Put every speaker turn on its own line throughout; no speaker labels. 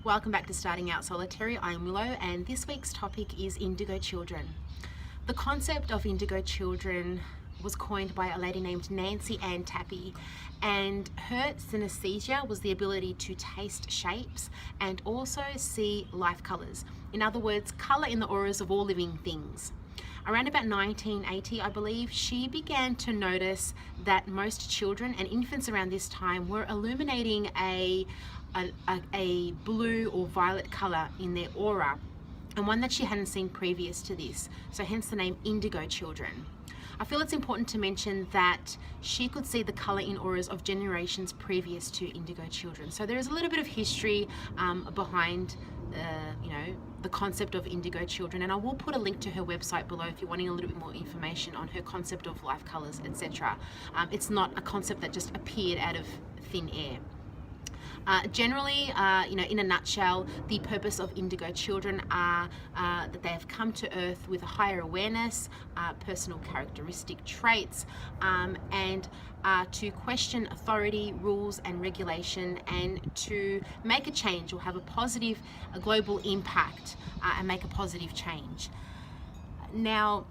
Welcome back to Starting Out Solitary. I'm Willow, and this week's topic is indigo children. The concept of indigo children was coined by a lady named Nancy Ann Tappy, and her synesthesia was the ability to taste shapes and also see life colours. In other words, colour in the auras of all living things. Around about 1980, I believe, she began to notice that most children and infants around this time were illuminating a blue or violet colour in their aura, and one that she hadn't seen previous to this, so hence the name indigo children. I feel it's important to mention that she could see the colour in auras of generations previous to indigo children. So there is a little bit of history behind the concept of indigo children, and I will put a link to her website below if you're wanting a little bit more information on her concept of life colours, etc. It's not a concept that just appeared out of thin air. Generally, in a nutshell, the purpose of indigo children are that they have come to Earth with a higher awareness, personal characteristic traits, and to question authority, rules and regulation, and to make a change or have a positive global impact and make a positive change. Now,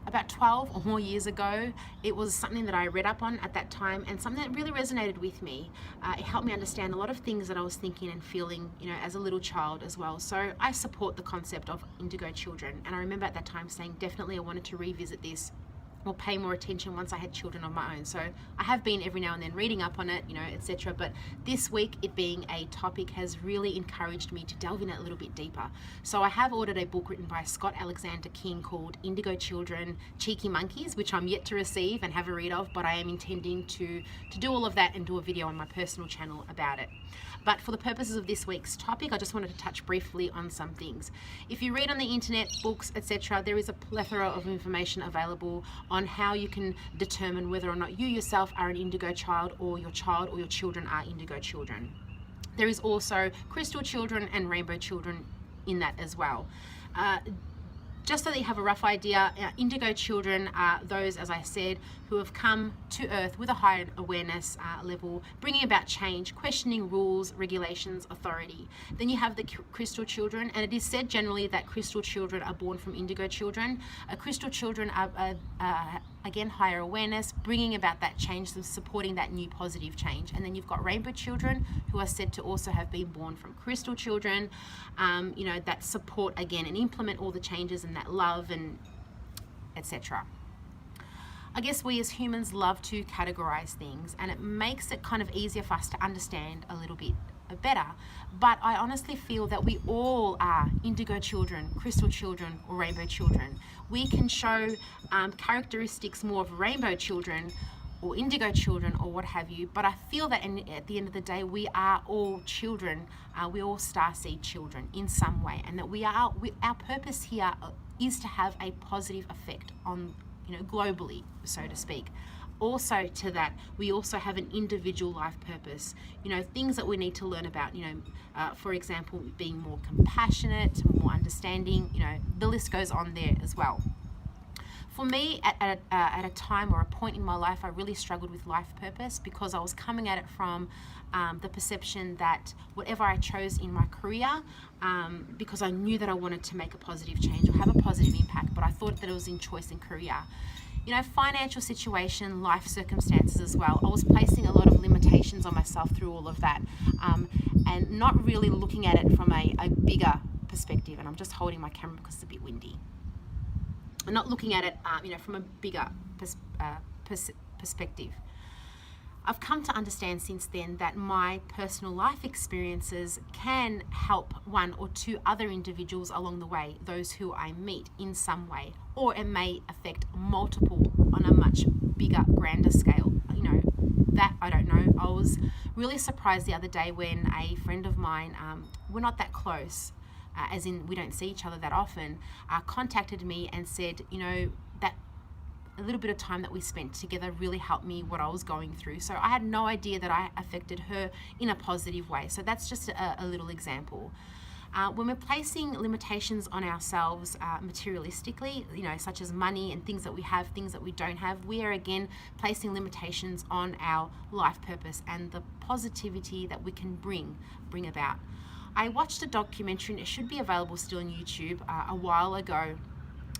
about 12 or more years ago, it was something that I read up on at that time, and something that really resonated with me. It helped me understand a lot of things that I was thinking and feeling, as a little child as well. So I support the concept of indigo children, and I remember at that time saying definitely I wanted to revisit this or pay more attention once I had children of my own. So I have been every now and then reading up on it, etc. But this week, it being a topic, has really encouraged me to delve in it a little bit deeper. So I have ordered a book written by Scott Alexander King called Indigo Children, Cheeky Monkeys, which I'm yet to receive and have a read of, but I am intending to do all of that and do a video on my personal channel about it. But for the purposes of this week's topic, I just wanted to touch briefly on some things. If you read on the internet, books, etc., there is a plethora of information available on how you can determine whether or not you yourself are an indigo child or your children are indigo children. There is also crystal children and rainbow children in that as well. Just so that you have a rough idea, indigo children are those, as I said, who have come to Earth with a higher awareness level, bringing about change, questioning rules, regulations, authority. Then you have the crystal children, and it is said generally that crystal children are born from indigo children. Crystal children are again, higher awareness, bringing about that change, so supporting that new positive change. And then you've got rainbow children, who are said to also have been born from crystal children, that support again and implement all the changes and that love and etc. I guess we as humans love to categorize things, and it makes it kind of easier for us to understand a little bit better. But I honestly feel that we all are indigo children, crystal children or rainbow children. We can show characteristics more of rainbow children or indigo children or what have you, but I feel that at the end of the day, we are all children. We all starseed children in some way, and that our purpose here is to have a positive effect on, globally, so to speak. Also to that, we also have an individual life purpose, things that we need to learn about, for example, being more compassionate, more understanding, the list goes on there as well. For me, at a time or a point in my life, I really struggled with life purpose because I was coming at it from the perception that whatever I chose in my career, because I knew that I wanted to make a positive change or have a positive impact, but I thought that it was in choice in career. Financial situation, life circumstances as well. I was placing a lot of limitations on myself through all of that, and not really looking at it from a bigger perspective. And I'm just holding my camera because it's a bit windy. I'm not looking at it, from a bigger perspective. I've come to understand since then that my personal life experiences can help one or two other individuals along the way, those who I meet in some way, or it may affect multiple on a much bigger, grander scale. That I don't know. I was really surprised the other day when a friend of mine, we're not that close, as in we don't see each other that often, contacted me and said, that a little bit of time that we spent together really helped me what I was going through. So I had no idea that I affected her in a positive way. So that's just a little example. When we're placing limitations on ourselves materialistically, such as money and things that we have, things that we don't have, we are again placing limitations on our life purpose and the positivity that we can bring about. I watched a documentary, and it should be available still on YouTube, a while ago.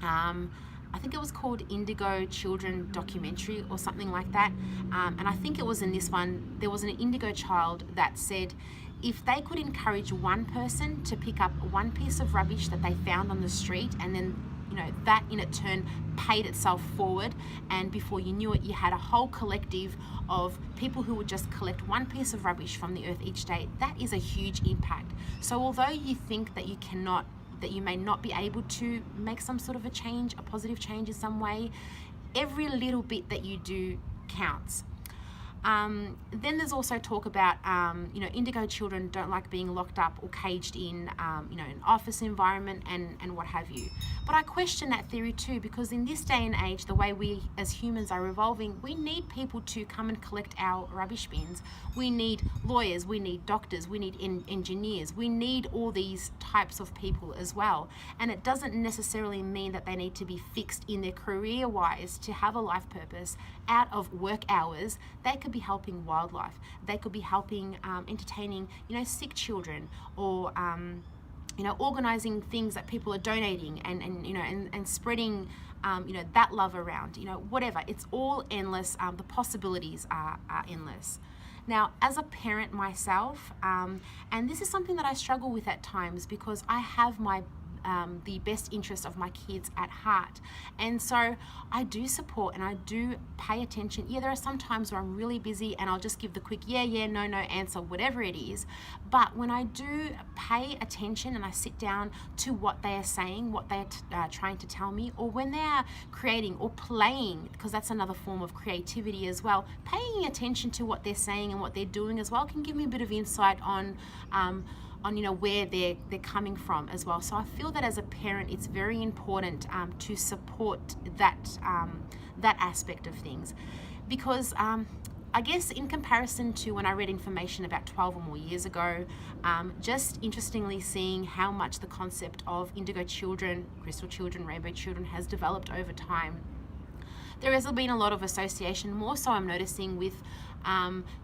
I think it was called Indigo Children Documentary or something like that. And I think it was in this one, there was an Indigo child that said if they could encourage one person to pick up one piece of rubbish that they found on the street, and then that in its turn paid itself forward, and before you knew it, you had a whole collective of people who would just collect one piece of rubbish from the earth each day. That is a huge impact. So although you think that you may not be able to make some sort of a change, a positive change in some way, every little bit that you do counts. Then there's also talk about, Indigo children don't like being locked up or caged in, an office environment and what have you. But I question that theory too, because in this day and age, the way we as humans are evolving, we need people to come and collect our rubbish bins. We need lawyers, we need doctors, we need engineers, we need all these types of people as well. And it doesn't necessarily mean that they need to be fixed in their career-wise to have a life purpose out of work hours. They could be helping wildlife. They could be helping entertaining, sick children, or organizing things that people are donating and spreading, that love around, whatever. It's all endless. The possibilities are endless. Now, as a parent myself, and this is something that I struggle with at times, because I have the best interest of my kids at heart, and so I do support and I do pay attention. Yeah, there are some times where I'm really busy and I'll just give the quick yeah, no answer, whatever it is. But when I do pay attention and I sit down to what they are saying, what they're trying to tell me, or when they're creating or playing, because that's another form of creativity as well, paying attention to what they're saying and what they're doing as well can give me a bit of insight on where they're coming from as well. So I feel that as a parent, it's very important to support that aspect of things, because I guess in comparison to when I read information about 12 or more years ago, just interestingly seeing how much the concept of indigo children, crystal children, rainbow children has developed over time. There has been a lot of association, more so I'm noticing, with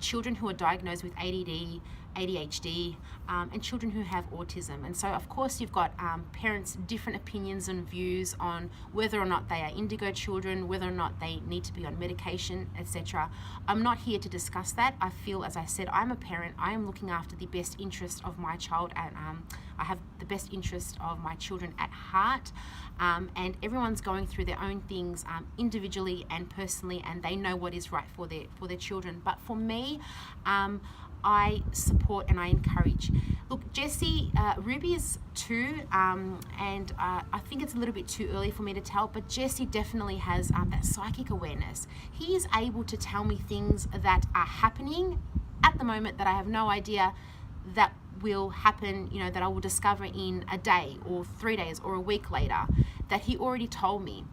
children who are diagnosed with ADD, ADHD, and children who have autism. And so of course you've got parents' different opinions and views on whether or not they are indigo children, whether or not they need to be on medication, etc. I'm not here to discuss that. I feel, as I said, I'm a parent. I am looking after the best interest of my child, and I have the best interest of my children at heart. And everyone's going through their own things individually and personally, and they know what is right for their children. But for me, I support and I encourage. Look, Jessie, Ruby is 2, and I think it's a little bit too early for me to tell, but Jessie definitely has that psychic awareness. He is able to tell me things that are happening at the moment that I have no idea that will happen, that I will discover in a day or 3 days or a week later, that he already told me.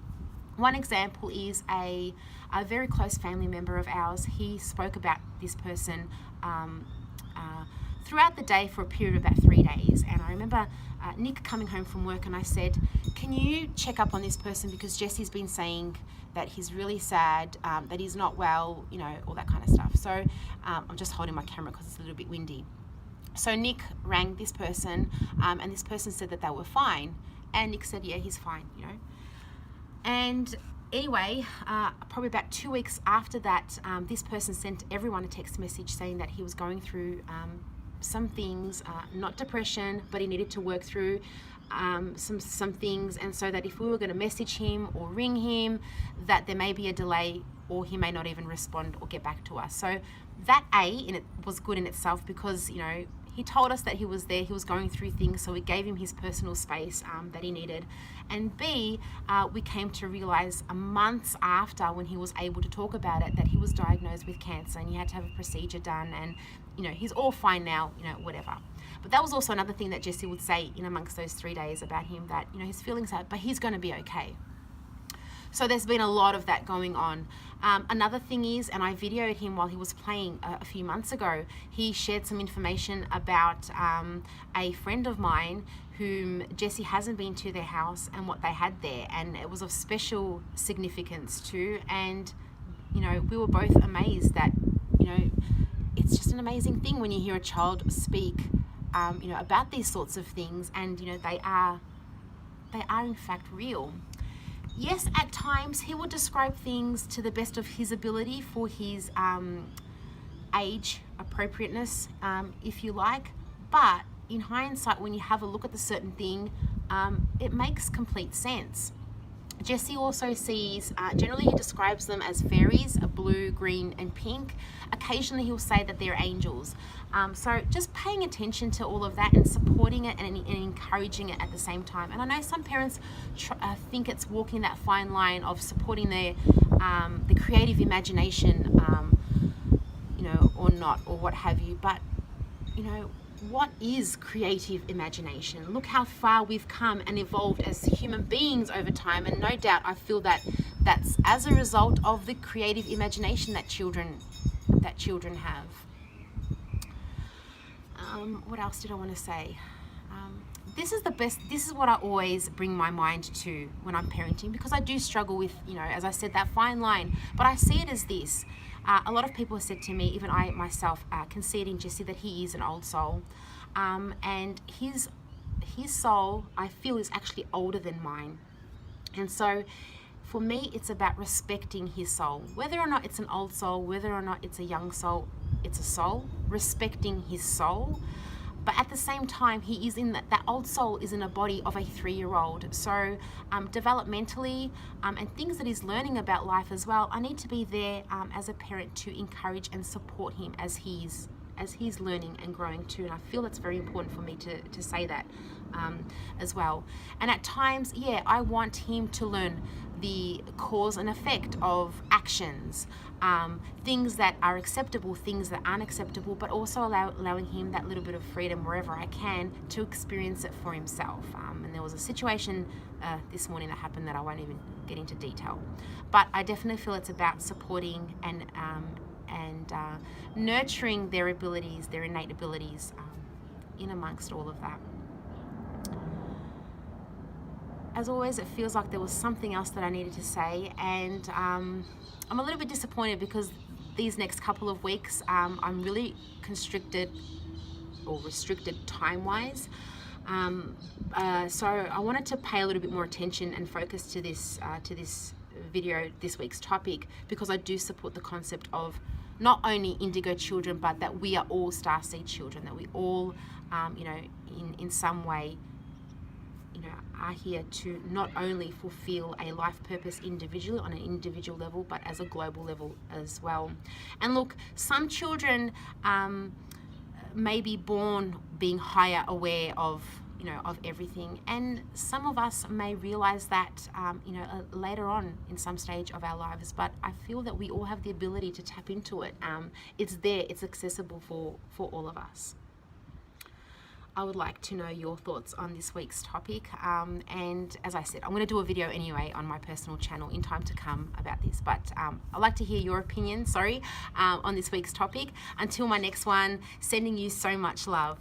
One example is a very close family member of ours. He spoke about this person throughout the day for a period of about 3 days. And I remember Nick coming home from work, and I said, can you check up on this person, because Jessie's been saying that he's really sad, that he's not well, all that kind of stuff. So I'm just holding my camera because it's a little bit windy. So Nick rang this person, and this person said that they were fine. And Nick said, yeah, he's fine, And anyway, probably about 2 weeks after that, this person sent everyone a text message saying that he was going through some things, not depression, but he needed to work through some things, and so that if we were going to message him or ring him, that there may be a delay, or he may not even respond or get back to us. So that it was good in itself, because he told us that he was there, he was going through things, so we gave him his personal space that he needed. And B, we came to realize months after, when he was able to talk about it, that he was diagnosed with cancer and he had to have a procedure done, and he's all fine now, whatever. But that was also another thing that Jessie would say in amongst those 3 days about him, that his feelings are, but he's going to be okay. So there's been a lot of that going on. Another thing is, and I videoed him while he was playing a few months ago, he shared some information about a friend of mine whom Jessie hasn't been to their house, and what they had there, and it was of special significance too. And we were both amazed that it's just an amazing thing when you hear a child speak you know, about these sorts of things, and you know, they are in fact real. Yes, at times he will describe things to the best of his ability for his age appropriateness, if you like, but in hindsight, when you have a look at the certain thing, it makes complete sense. Jesse also sees, generally he describes them as fairies, blue, green and pink. Occasionally he'll say that they're angels. So just paying attention to all of that and supporting it and encouraging it at the same time. And I know some parents think it's walking that fine line of supporting the creative imagination, you know, or not, or what have you. But, you know, what is creative imagination? Look how far we've come and evolved as human beings over time, and no doubt I feel that that's as a result of the creative imagination that children have. What else did I want to say? This is what I always bring my mind to when I'm parenting, because I do struggle with, you know, as I said, that fine line, but I see it as this. A lot of people have said to me, even I myself can see it in Jesse, that he is an old soul, and his soul, I feel, is actually older than mine. And so for me, it's about respecting his soul, whether or not it's an old soul, whether or not it's a young soul. It's a soul, respecting his soul. But at the same time, he is in that old soul is in a body of a 3-year-old. So developmentally, and things that he's learning about life as well, I need to be there as a parent to encourage and support him as he's learning and growing too. And I feel it's very important for me to say that as well. And at times, yeah, I want him to learn the cause and effect of actions, things that are acceptable, things that aren't acceptable, but also allowing him that little bit of freedom wherever I can to experience it for himself. And there was a situation this morning that happened that I won't even get into detail, but I definitely feel it's about supporting and nurturing their abilities, their innate abilities, in amongst all of that. As always, it feels like there was something else that I needed to say, and I'm a little bit disappointed because these next couple of weeks I'm really constricted or restricted time-wise. So I wanted to pay a little bit more attention and focus to this video, this week's topic, because I do support the concept of not only indigo children, but that we are all starseed children, that we all, you know, in some way, you know, are here to not only fulfill a life purpose individually on an individual level, but as a global level as well. And look, some children may be born being higher aware of, you know, of everything, and some of us may realize that, you know, later on in some stage of our lives. But I feel that we all have the ability to tap into it. It's there, it's accessible for all of us. I would like to know your thoughts on this week's topic, and as I said, I'm going to do a video anyway on my personal channel in time to come about this, but I'd like to hear your opinion, on this week's topic. Until my next one, sending you so much love.